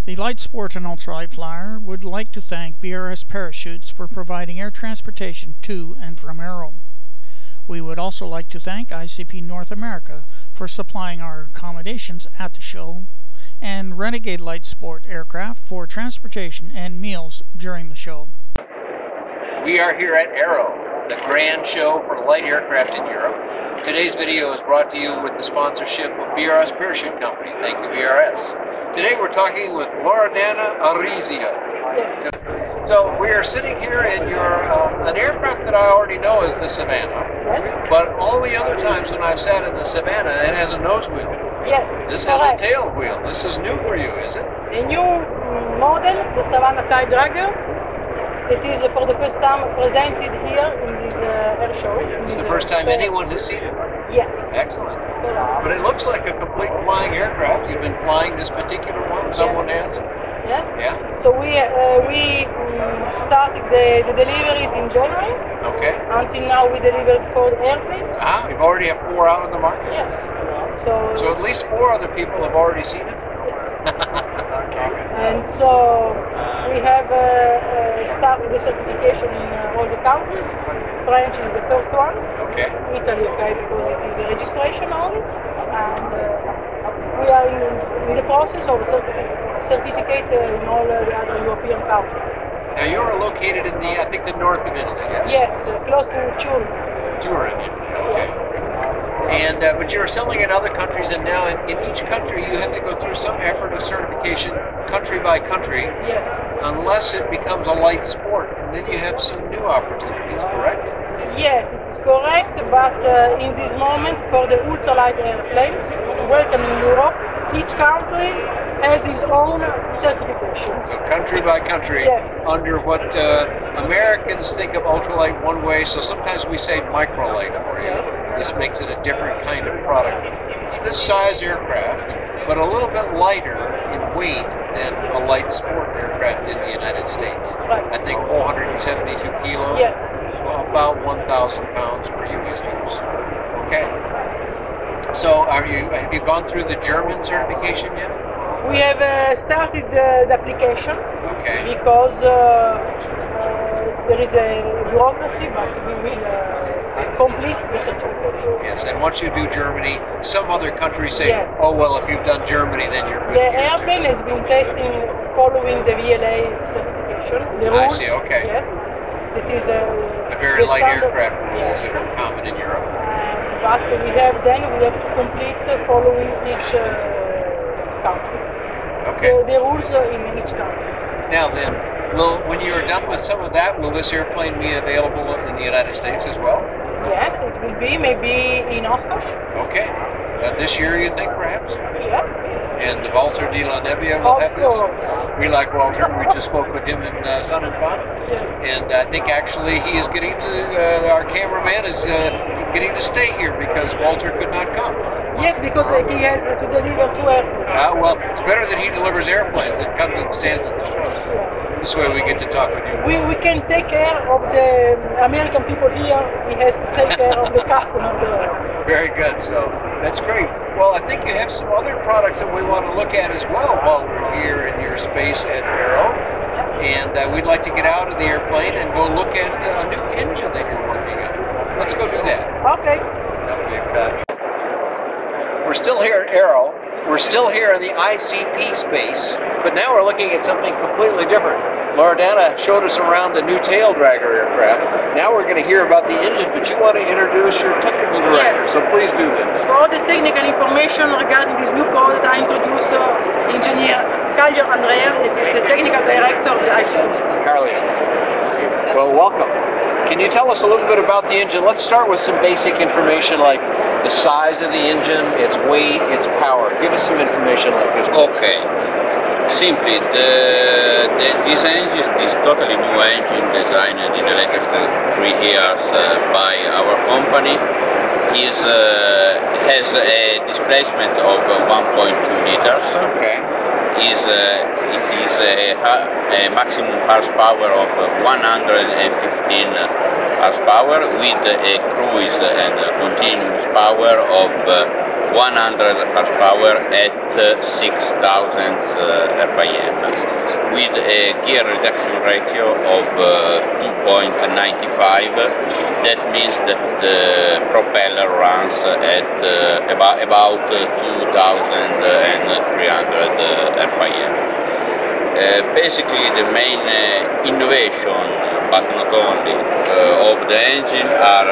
The Light Sport and Ultralight Flyer would like to thank BRS Parachutes for providing air transportation to and from Aero. We would also like to thank ICP North America for supplying our accommodations at the show, and Renegade Light Sport aircraft for transportation and meals during the show. We are here at Aero, the grand show for light aircraft in Europe. Today's video is brought to you with the sponsorship of BRS Parachute Company. Thank you, BRS. Today we're talking with Loredana Arizia. Yes. So we are sitting here in your an aircraft that I already know is the Savannah. Yes. But all the other times when I've sat in the Savannah, it has a nose wheel. Yes. This has a tail wheel. This is new for you, is it? A new model, the Savannah taildragger. It is for the first time presented here in this air show. It's the first time anyone has seen it? Yes. Excellent. But it looks like a complete flying aircraft. You've been flying this particular one? Someone has? Yes. Yeah. So we started the deliveries in January. Okay. Until now we delivered 4 airplanes. Ah, you already have 4 out on the market? Yes. So at least 4 other people have already seen it? Yes. And so we have started the certification in all the countries. French is the first one. Okay. Italy, okay, because it is a registration only. And we are in the process of certificate in all the other European countries. Now you are located in the, I think, the north of Italy, yes? Yes, close to Turin. Turin, okay. Yes. And but you're selling in other countries, and now in each country you have to go through some effort of certification, country by country. Yes. Unless it becomes a light sport, and then you have some new opportunities, correct? Yes, it is correct, but in this moment for the ultralight airplanes, welcome in Europe, each country has its own certification. So country by country, yes. Under what Americans think of ultralight one way, so sometimes we say microlight for you. Yes. This makes it a different kind of product. It's this size aircraft, but a little bit lighter in weight than a light sport aircraft in the United States. Right. I think 472 kilos. Yes. About 1,000 pounds per US use. Okay. So have you gone through the German certification yet? We have started the application. Okay. Because there is a bureaucracy, but we will complete the certification. Yes, and once you do Germany, some other countries say, yes. Oh well, if you've done Germany, then you're good. The airplane has been testing following the VLA certification. The rules, I see, okay. Yes. It is a very light standard, aircraft rules yes. that are common in Europe. But we have to complete following each country. Okay. The rules in each country. Now then, when you're done with some of that, will this airplane be available in the United States as well? Yes, it will be maybe in Oshkosh. Okay. This year, you think, perhaps? Yeah. And Walter de la Nebbia will have this? We like Walter. We just spoke with him in San Juan. Yeah. And I think actually he is getting to, our cameraman is getting to stay here because Walter could not come. Yes, because he has to deliver 2 airplanes. Well, it's better that he delivers airplanes than comes and stands at the show. This way we get to talk with you. We can take care of the American people here. He has to take care of the customer there. Very good. So that's great. Well, I think you have some other products that we want to look at as well while we're here in your space at Aero. And we'd like to get out of the airplane and go look at a new engine that you're working on. Let's go do that. Okay. That'll be a cut. We're still here at Aero. We're still here in the ICP space, but now we're looking at something completely different. Loredana showed us around the new taildragger aircraft. Now we're going to hear about the engine, but you want to introduce your technical director, yes. So please do this. For all the technical information regarding this new product, I introduce engineer Carlo Andrea, that is the technical director of the I.C.P. Carlo. Well, welcome. Can you tell us a little bit about the engine? Let's start with some basic information like the size of the engine, its weight, its power. Give us some information like this. Okay. Simply, this engine is totally new engine designed in the latest 3 years by our company. Has a displacement of 1.2 liters. Okay. It is a maximum horsepower of 115 horsepower with a cruise and continuous power of 100 horsepower at 6,000 RPM with a gear reduction ratio of 2.95. That means that the propeller runs at about 2,300 RPM. Basically, the main innovation, but not only, of the engine are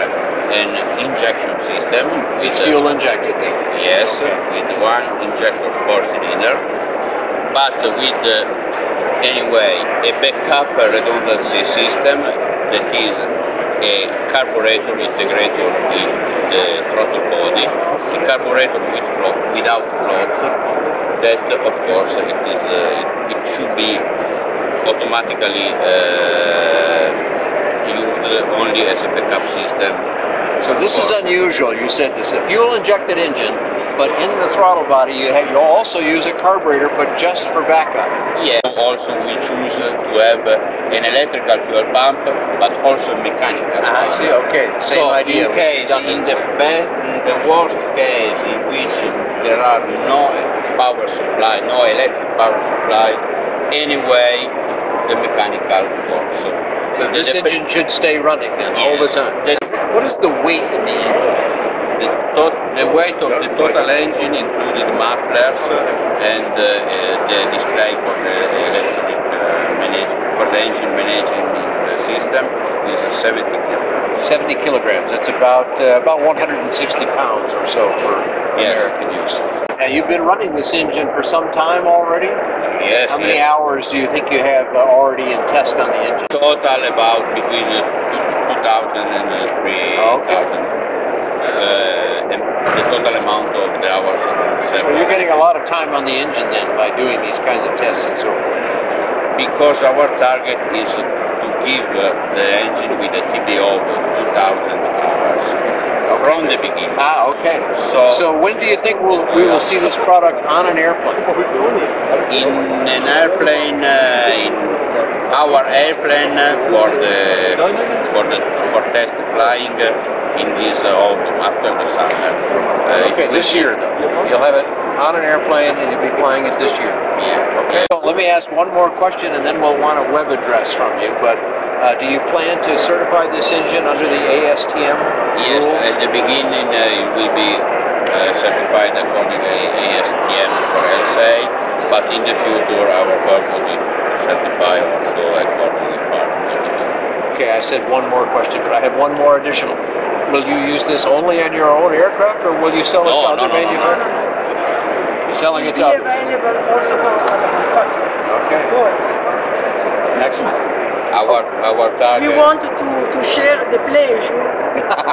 an injection system. It's fuel injected. Yes, with one injector 4-cylinder, but with anyway a backup redundancy system that is a carburetor integrated with the throttle body, a carburetor without floats. That of course it should be automatically used only as a backup system. So this is unusual. You said this is a fuel-injected engine, but in the throttle body you also use a carburetor, but just for backup. Yeah. Also, we choose to have an electrical fuel pump, but also mechanical. I see. Okay. Same idea. In case, in the worst case in which there are no power supply, no electric power supply, anyway, the mechanical works. So this engine should stay running then all the time. What is the weight of the engine? The weight of the total engine, including mufflers and the display for the electronic for the engine managing system, is 70 kilograms. 70 kilograms. That's about 160 pounds or so for American use. Now you've been running this engine for some time already? Yes. How many hours do you think you have already in test on the engine? Total about between 2,000 and 3,000. The total amount of the hours. Well, you're getting a lot of time on the engine then by doing these kinds of tests and so forth. Because our target is to give the engine with a TBO of 2,000 hours from the beginning. Ah, okay. So when do you think we will see this product on an airplane? In an airplane, in our airplane for test flying in this autumn after the summer. Okay, this year though. You'll have it on an airplane and you'll be flying it this year. Yeah. Okay. So let me ask one more question and then we'll want a web address from you. But do you plan to certify this engine under the ASTM Yes, rules? at the beginning it will be certified according to ASTM for LSA, but in the future our purpose is to certify also according to part. Okay, I said one more question, but I have one more additional. Will you use this only on your own aircraft, or will you sell it to other manufacturers? You're selling it to others. Available also for other manufacturers. Okay. Of course. Excellent. Our target. We wanted to share the pleasure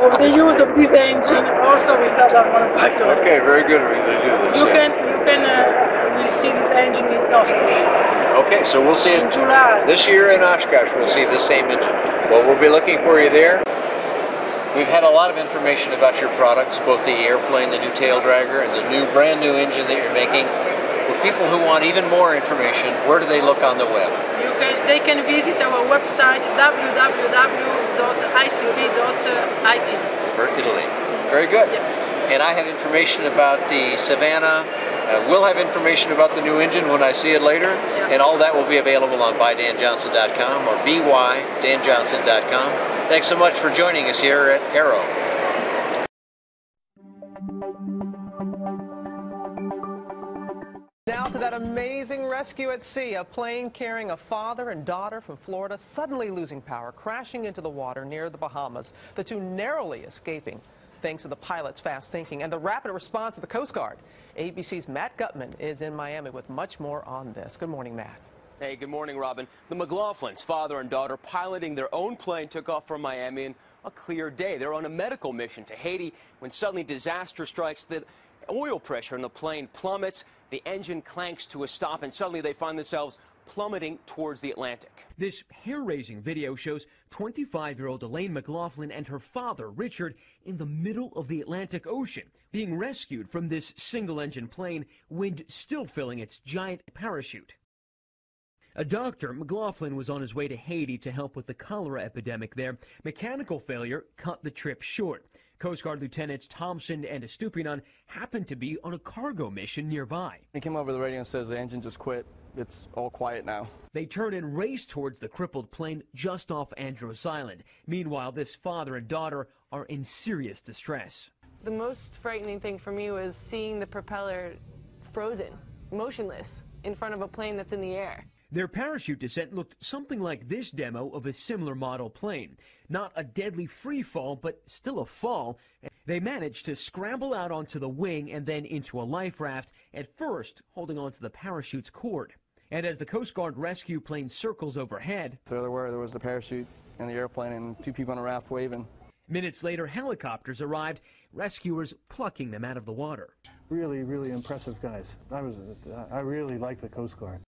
of the use of this engine also with other manufacturers. Okay, very good. We're going to do this. You can see this engine in Oshkosh. Okay, so we'll see it In July. this year in Oshkosh. We'll see the same engine. Well, we'll be looking for you there. We've had a lot of information about your products, both the airplane, the new tail dragger, and the brand new engine that you're making. For people who want even more information, where do they look on the web? They can visit our website www.icp.it. For Italy. Very good. Yes. And I have information about the Savannah. We'll have information about the new engine when I see it later. Yeah. And all that will be available on bydanjohnson.com or bydanjohnson.com. Thanks so much for joining us here at Aero. Now to that amazing rescue at sea. A plane carrying a father and daughter from Florida suddenly losing power, crashing into the water near the Bahamas. The two narrowly escaping thanks to the pilot's fast thinking and the rapid response of the Coast Guard. ABC's Matt Gutman is in Miami with much more on this. Good morning, Matt. Hey, good morning, Robin. The McLaughlins, father and daughter, piloting their own plane, took off from Miami in a clear day. They're on a medical mission to Haiti when suddenly disaster strikes. The oil pressure in the plane plummets, the engine clanks to a stop, and suddenly they find themselves plummeting towards the Atlantic. This hair-raising video shows 25-year-old Elaine McLaughlin and her father, Richard, in the middle of the Atlantic Ocean, being rescued from this single-engine plane, wind still filling its giant parachute. A doctor, McLaughlin was on his way to Haiti to help with the cholera epidemic there. Mechanical failure cut the trip short. Coast Guard Lieutenants Thompson and Estupinan happened to be on a cargo mission nearby. He came over the radio and says the engine just quit. It's all quiet now. They turn and race towards the crippled plane just off Andros Island. Meanwhile, this father and daughter are in serious distress. The most frightening thing for me was seeing the propeller frozen, motionless, in front of a plane that's in the air. Their parachute descent looked something like this demo of a similar model plane. Not a deadly free fall, but still a fall. They managed to scramble out onto the wing and then into a life raft, at first holding onto the parachute's cord. And as the Coast Guard rescue plane circles overhead, So there was the parachute and the airplane and two people on a raft waving. minutes later, helicopters arrived, rescuers plucking them out of the water. Really, really impressive guys. I really like the Coast Guard.